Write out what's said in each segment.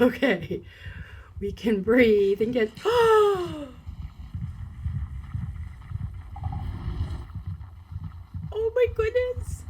Okay, we can breathe and get. Oh my goodness.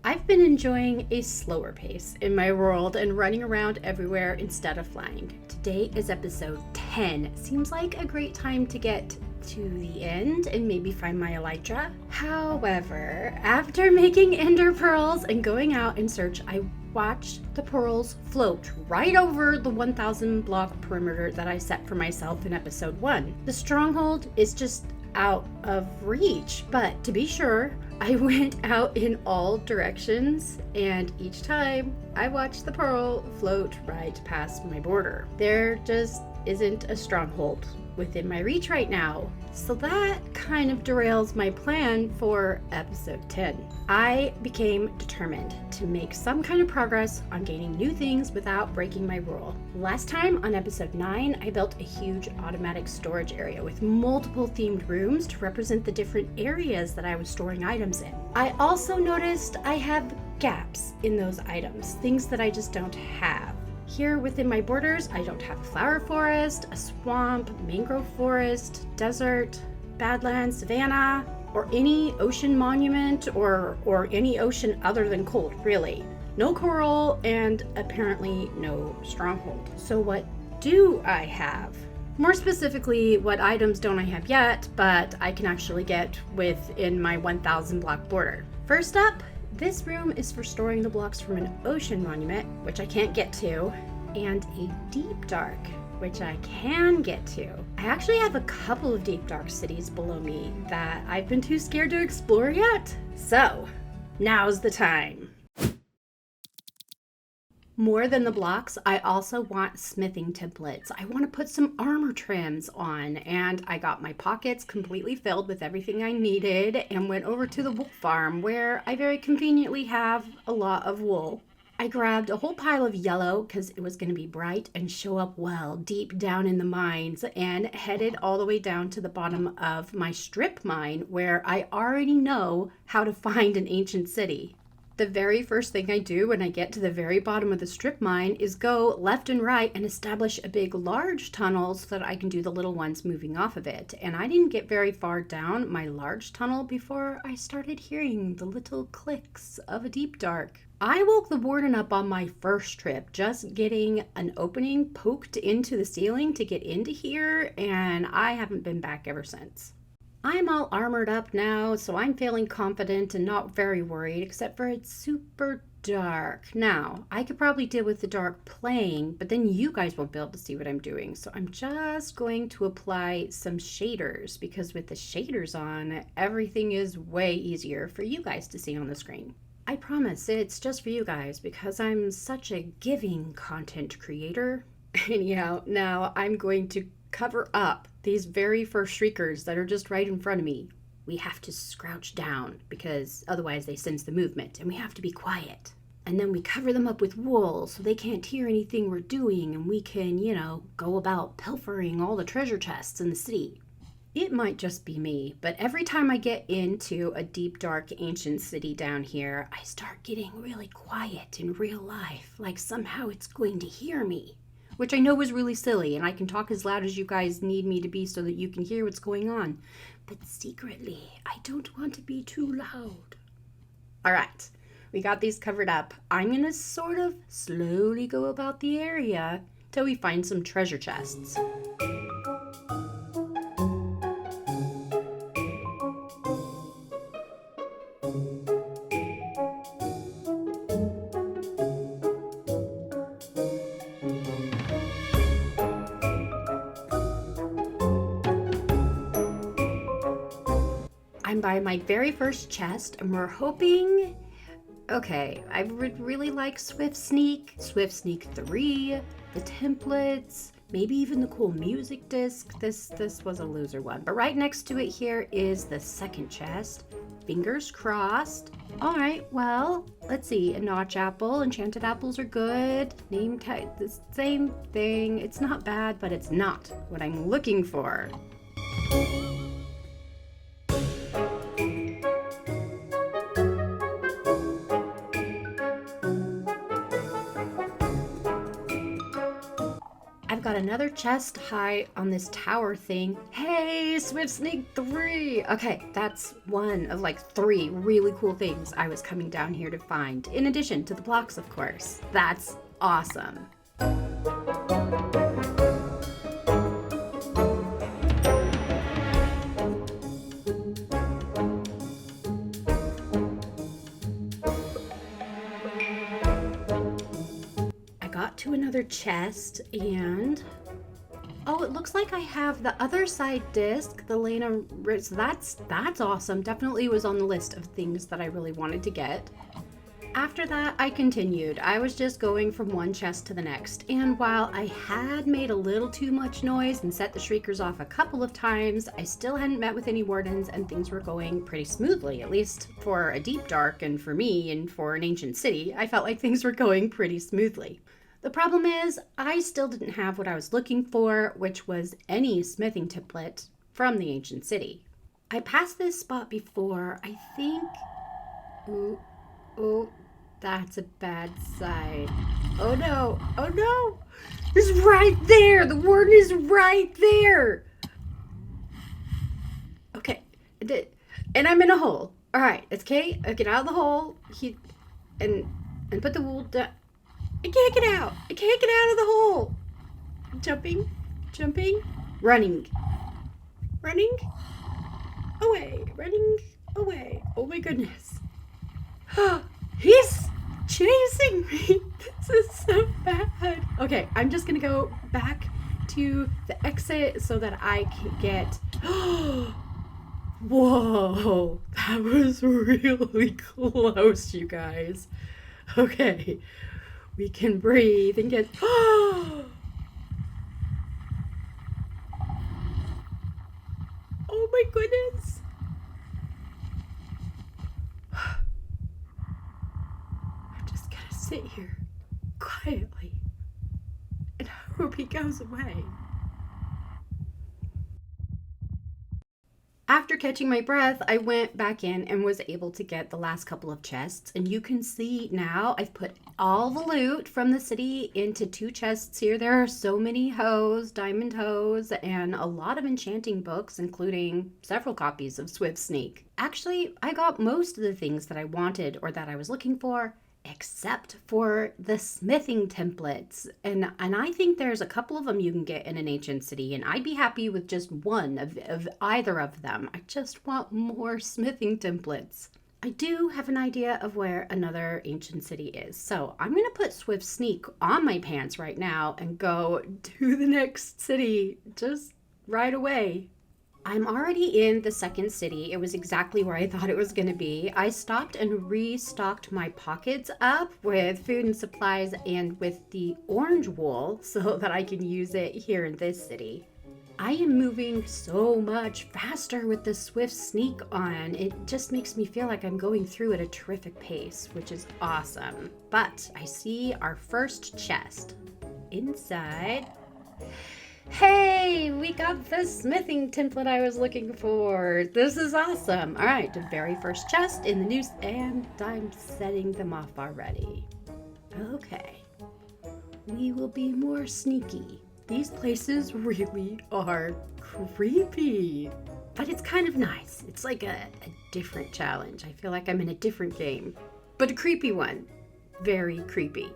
I've been enjoying a slower pace in my world and running around everywhere instead of flying. Today is episode 10. Seems like a great time to get to the end and maybe find my elytra. However, after making ender pearls and going out in search, I watched the pearls float right over the 1,000 block perimeter that I set for myself in episode 1. The stronghold is just out of reach, but to be sure, I went out in all directions, and each time I watched the pearl float right past my border. There just isn't a stronghold within my reach right now, so that kind of derails my plan for episode 10. I became determined to make some kind of progress on gaining new things without breaking my rule. Last time on episode 9, I built a huge automatic storage area with multiple themed rooms to represent the different areas that I was storing items in. I also noticed I have gaps in those items, things that I just don't have. Here within my borders, I don't have a flower forest, a swamp, mangrove forest, desert, badlands, savanna, or any ocean monument or any ocean other than cold, really. No coral and apparently no stronghold. So what do I have? More specifically, what items don't I have yet, but I can actually get within my 1,000 block border. First up, this room is for storing the blocks from an ocean monument, which I can't get to, and a deep dark, which I can get to. I actually have a couple of deep dark cities below me that I've been too scared to explore yet. So, now's the time. More than the blocks, I also want smithing templates. I want to put some armor trims on, and I got my pockets completely filled with everything I needed and went over to the wool farm where I very conveniently have a lot of wool. I grabbed a whole pile of yellow because it was going to be bright and show up well deep down in the mines, and headed all the way down to the bottom of my strip mine where I already know how to find an ancient city. The very first thing I do when I get to the very bottom of the strip mine is go left and right and establish a big large tunnel so that I can do the little ones moving off of it. And I didn't get very far down my large tunnel before I started hearing the little clicks of a deep dark. I woke the warden up on my first trip, just getting an opening poked into the ceiling to get into here, and I haven't been back ever since. I'm all armored up now, so I'm feeling confident and not very worried, except for it's super dark. Now, I could probably deal with the dark playing, but then you guys won't be able to see what I'm doing. So I'm just going to apply some shaders, because with the shaders on, everything is way easier for you guys to see on the screen. I promise it's just for you guys, because I'm such a giving content creator. Anyhow, now I'm going to cover up these very first shriekers that are just right in front of me. We have to crouch down because otherwise they sense the movement, and we have to be quiet. And then we cover them up with wool so they can't hear anything we're doing, and we can, go about pilfering all the treasure chests in the city. It might just be me, but every time I get into a deep, dark, ancient city down here, I start getting really quiet in real life, like somehow it's going to hear me. Which I know is really silly, and I can talk as loud as you guys need me to be so that you can hear what's going on. But secretly, I don't want to be too loud. All right, we got these covered up. I'm going to sort of slowly go about the area till we find some treasure chests. I'm by my very first chest, and we're hoping... Okay, I would really like Swift Sneak 3, the templates, maybe even the cool music disc. This was a loser one. But right next to it here is the second chest. Fingers crossed. All right, well, let's see. A notch apple. Enchanted apples are good. Name tag, the same thing. It's not bad, but it's not what I'm looking for. I've got another chest high on this tower thing. Hey, Swift Sneak 3! Okay, that's one of like 3 really cool things I was coming down here to find, in addition to the blocks, of course. That's awesome. To another chest, and oh, it looks like I have the other side disc, the Lena. That's awesome. Definitely was on the list of things that I really wanted to get. After that, I continued. I was just going from one chest to the next, and while I had made a little too much noise and set the shriekers off a couple of times, I still hadn't met with any wardens, and things were going pretty smoothly, at least for a deep dark, and for me, and for an ancient city, I felt like things were going pretty smoothly. The problem is, I still didn't have what I was looking for, which was any smithing template from the ancient city. I passed this spot before, I think. Oh, that's a bad sign. Oh no, it's right there, the warden is right there. Okay, and I'm in a hole. All right, it's okay, I get out of the hole, and put the wool down. I can't get out. I can't get out of the hole. Jumping, running away. Oh my goodness. He's chasing me. This is so bad. Okay, I'm just gonna go back to the exit so that I can get... Whoa, that was really close, you guys. Okay. We can breathe and get... Oh my goodness. I'm just gonna sit here quietly and hope he goes away. After catching my breath, I went back in and was able to get the last couple of chests. And you can see now I've put all the loot from the city into 2 chests here. There are so many hoes, diamond hoes, and a lot of enchanting books, including several copies of Swift Sneak. Actually, I got most of the things that I wanted or that I was looking for, except for the smithing templates. And I think there's a couple of them you can get in an ancient city, and I'd be happy with just one of either of them. I just want more smithing templates. I do have an idea of where another ancient city is, so I'm gonna put Swift Sneak on my pants right now and go to the next city just right away. I'm already in the second city. It was exactly where I thought it was going to be. I stopped and restocked my pockets up with food and supplies and with the orange wool so that I can use it here in this city. I am moving so much faster with the Swift Sneak on. It just makes me feel like I'm going through at a terrific pace, which is awesome. But I see our first chest. Inside... Hey, we got the smithing template I was looking for. This is awesome. All right, the very first chest in the news, and I'm setting them off already. Okay, we will be more sneaky. These places really are creepy, but it's kind of nice. It's like a different challenge. I feel like I'm in a different game, but a creepy one. Very creepy.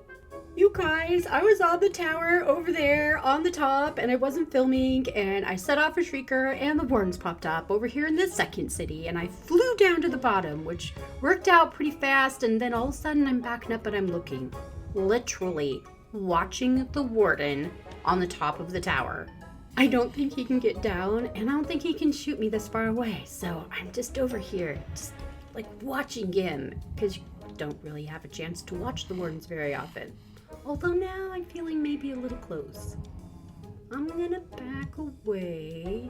You guys, I was on the tower over there on the top and I wasn't filming, and I set off a shrieker and the wards popped up over here in the second city, and I flew down to the bottom, which worked out pretty fast, and then all of a sudden I'm backing up and I'm looking, literally watching the warden on the top of the tower. I don't think he can get down, and I don't think he can shoot me this far away, so I'm just over here, just like watching him, because you don't really have a chance to watch the wardens very often. Although now I'm feeling maybe a little close. I'm gonna back away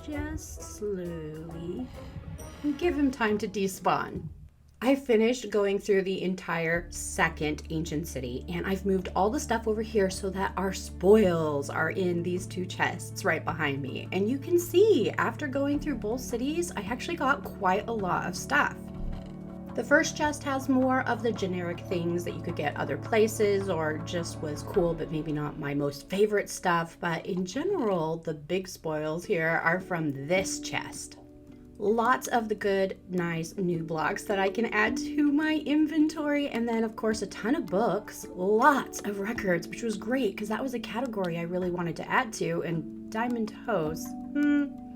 just slowly and give him time to despawn. I finished going through the entire second ancient city, and I've moved all the stuff over here so that our spoils are in these two chests right behind me. And you can see, after going through both cities, I actually got quite a lot of stuff. The first chest has more of the generic things that you could get other places or just was cool but maybe not my most favorite stuff, but in general, the big spoils here are from this chest. Lots of the good, nice new blocks that I can add to my inventory, and then of course a ton of books, lots of records, which was great because that was a category I really wanted to add to, and diamond hose,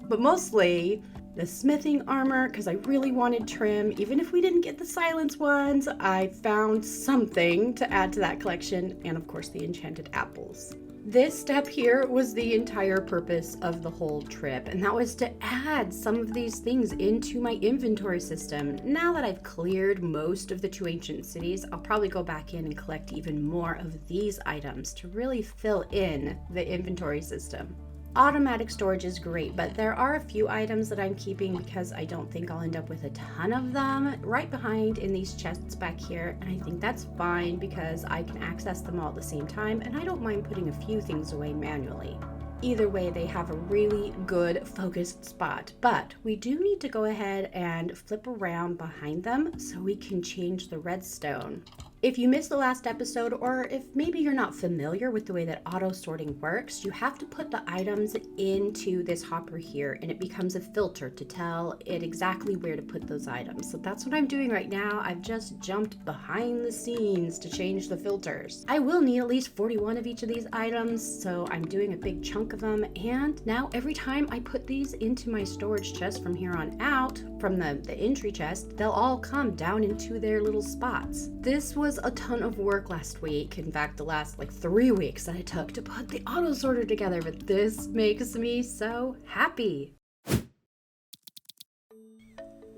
but mostly the smithing armor because I really wanted trim. Even if we didn't get the silence ones, I found something to add to that collection, and of course the enchanted apples. This step here was the entire purpose of the whole trip, and that was to add some of these things into my inventory system. Now that I've cleared most of the two ancient cities, I'll probably go back in and collect even more of these items to really fill in the inventory system. Automatic storage is great, but there are a few items that I'm keeping because I don't think I'll end up with a ton of them right behind in these chests back here, and I think that's fine because I can access them all at the same time, and I don't mind putting a few things away manually. Either way, they have a really good focused spot, but we do need to go ahead and flip around behind them so we can change the redstone. If you missed the last episode, or if maybe you're not familiar with the way that auto sorting works, you have to put the items into this hopper here and it becomes a filter to tell it exactly where to put those items. So that's what I'm doing right now. I've just jumped behind the scenes to change the filters. I will need at least 41 of each of these items, so I'm doing a big chunk of them, and now every time I put these into my storage chest from here on out, from the entry chest, they'll all come down into their little spots. This was a ton of work last week. In fact, the last 3 weeks that it took to put the auto sorter together, but this makes me so happy.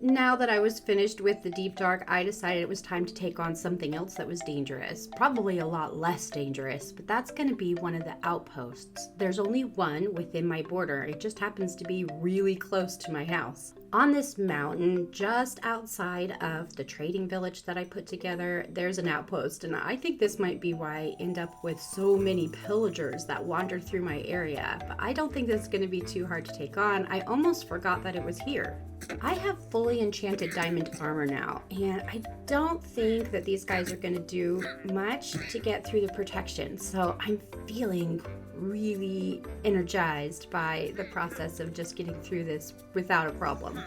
Now that I was finished with the deep dark, I decided it was time to take on something else that was dangerous. Probably a lot less dangerous, but that's going to be one of the outposts. There's only one within my border. It just happens to be really close to my house. On this mountain, just outside of the trading village that I put together, there's an outpost, and I think this might be why I end up with so many pillagers that wander through my area, but I don't think that's going to be too hard to take on. I almost forgot that it was here. I have fully enchanted diamond armor now, and I don't think that these guys are going to do much to get through the protection, so I'm feeling really energized by the process of just getting through this without a problem.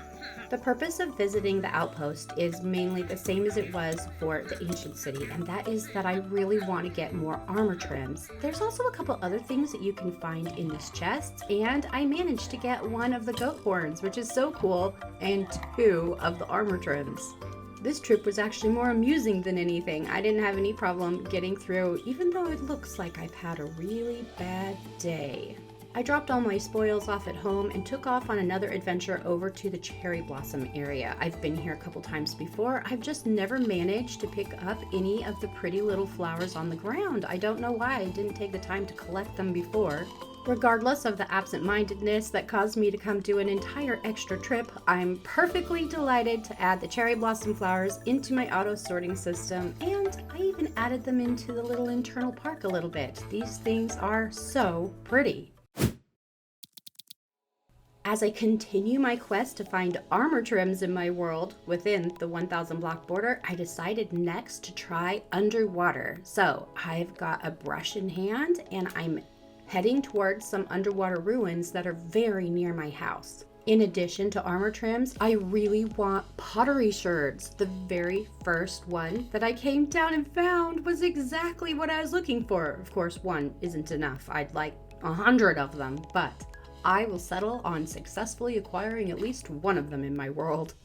The purpose of visiting the outpost is mainly the same as it was for the ancient city, and that is that I really want to get more armor trims. There's also a couple other things that you can find in this chest, and I managed to get one of the goat horns, which is so cool, and 2 of the armor trims. This trip was actually more amusing than anything. I didn't have any problem getting through, even though it looks like I've had a really bad day. I dropped all my spoils off at home and took off on another adventure over to the cherry blossom area. I've been here a couple times before. I've just never managed to pick up any of the pretty little flowers on the ground. I don't know why I didn't take the time to collect them before. Regardless of the absent-mindedness that caused me to come do an entire extra trip, I'm perfectly delighted to add the cherry blossom flowers into my auto sorting system, and I even added them into the little internal park a little bit. These things are so pretty. As I continue my quest to find armor trims in my world within the 1,000 block border, I decided next to try underwater. So I've got a brush in hand and I'm heading towards some underwater ruins that are very near my house. In addition to armor trims, I really want pottery sherds. The very first one that I came down and found was exactly what I was looking for. Of course, one isn't enough. I'd like 100 of them, but I will settle on successfully acquiring at least one of them in my world.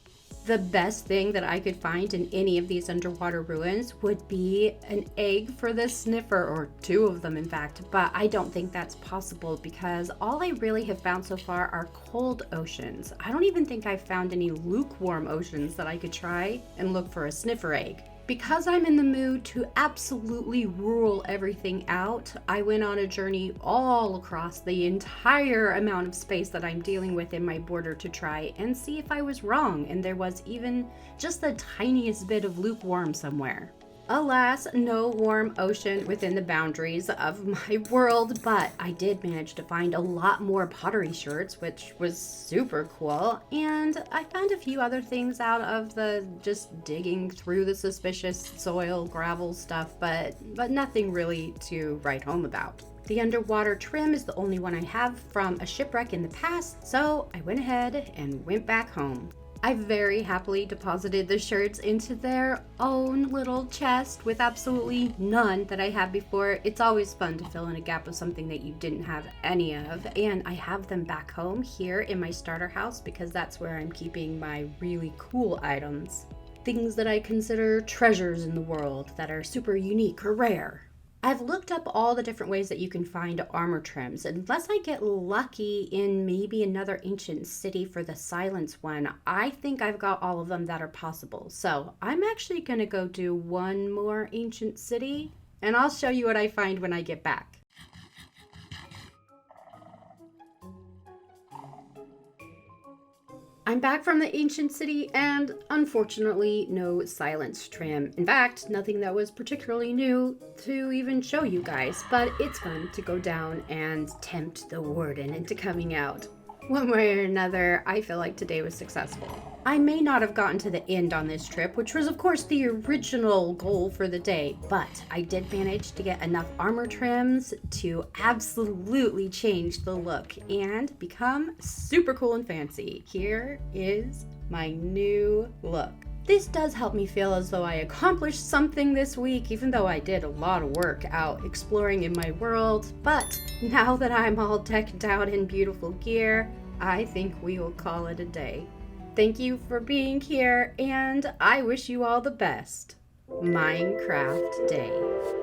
The best thing that I could find in any of these underwater ruins would be an egg for the sniffer, or 2 of them in fact, but I don't think that's possible because all I really have found so far are cold oceans. I don't even think I've found any lukewarm oceans that I could try and look for a sniffer egg. Because I'm in the mood to absolutely rule everything out, I went on a journey all across the entire amount of space that I'm dealing with in my border to try and see if I was wrong and there was even just the tiniest bit of lukewarm somewhere. Alas, no warm ocean within the boundaries of my world, but I did manage to find a lot more pottery shirts, which was super cool, and I found a few other things out of the just digging through the suspicious soil, gravel stuff, but nothing really to write home about. The underwater trim is the only one I have from a shipwreck in the past, so I went ahead and went back home. I very happily deposited the shirts into their own little chest with absolutely none that I had before. It's always fun to fill in a gap of something that you didn't have any of, and I have them back home here in my starter house because that's where I'm keeping my really cool items. Things that I consider treasures in the world that are super unique or rare. I've looked up all the different ways that you can find armor trims. Unless I get lucky in maybe another ancient city for the silence one, I think I've got all of them that are possible. So I'm actually going to go do one more ancient city, and I'll show you what I find when I get back. I'm back from the ancient city and unfortunately no silence trim. In fact, nothing that was particularly new to even show you guys, but it's fun to go down and tempt the warden into coming out. One way or another, I feel like today was successful. I may not have gotten to the end on this trip, which was of course the original goal for the day, but I did manage to get enough armor trims to absolutely change the look and become super cool and fancy. Here is my new look. This does help me feel as though I accomplished something this week, even though I did a lot of work out exploring in my world. But now that I'm all decked out in beautiful gear, I think we will call it a day. Thank you for being here, and I wish you all the best. Minecraft Day.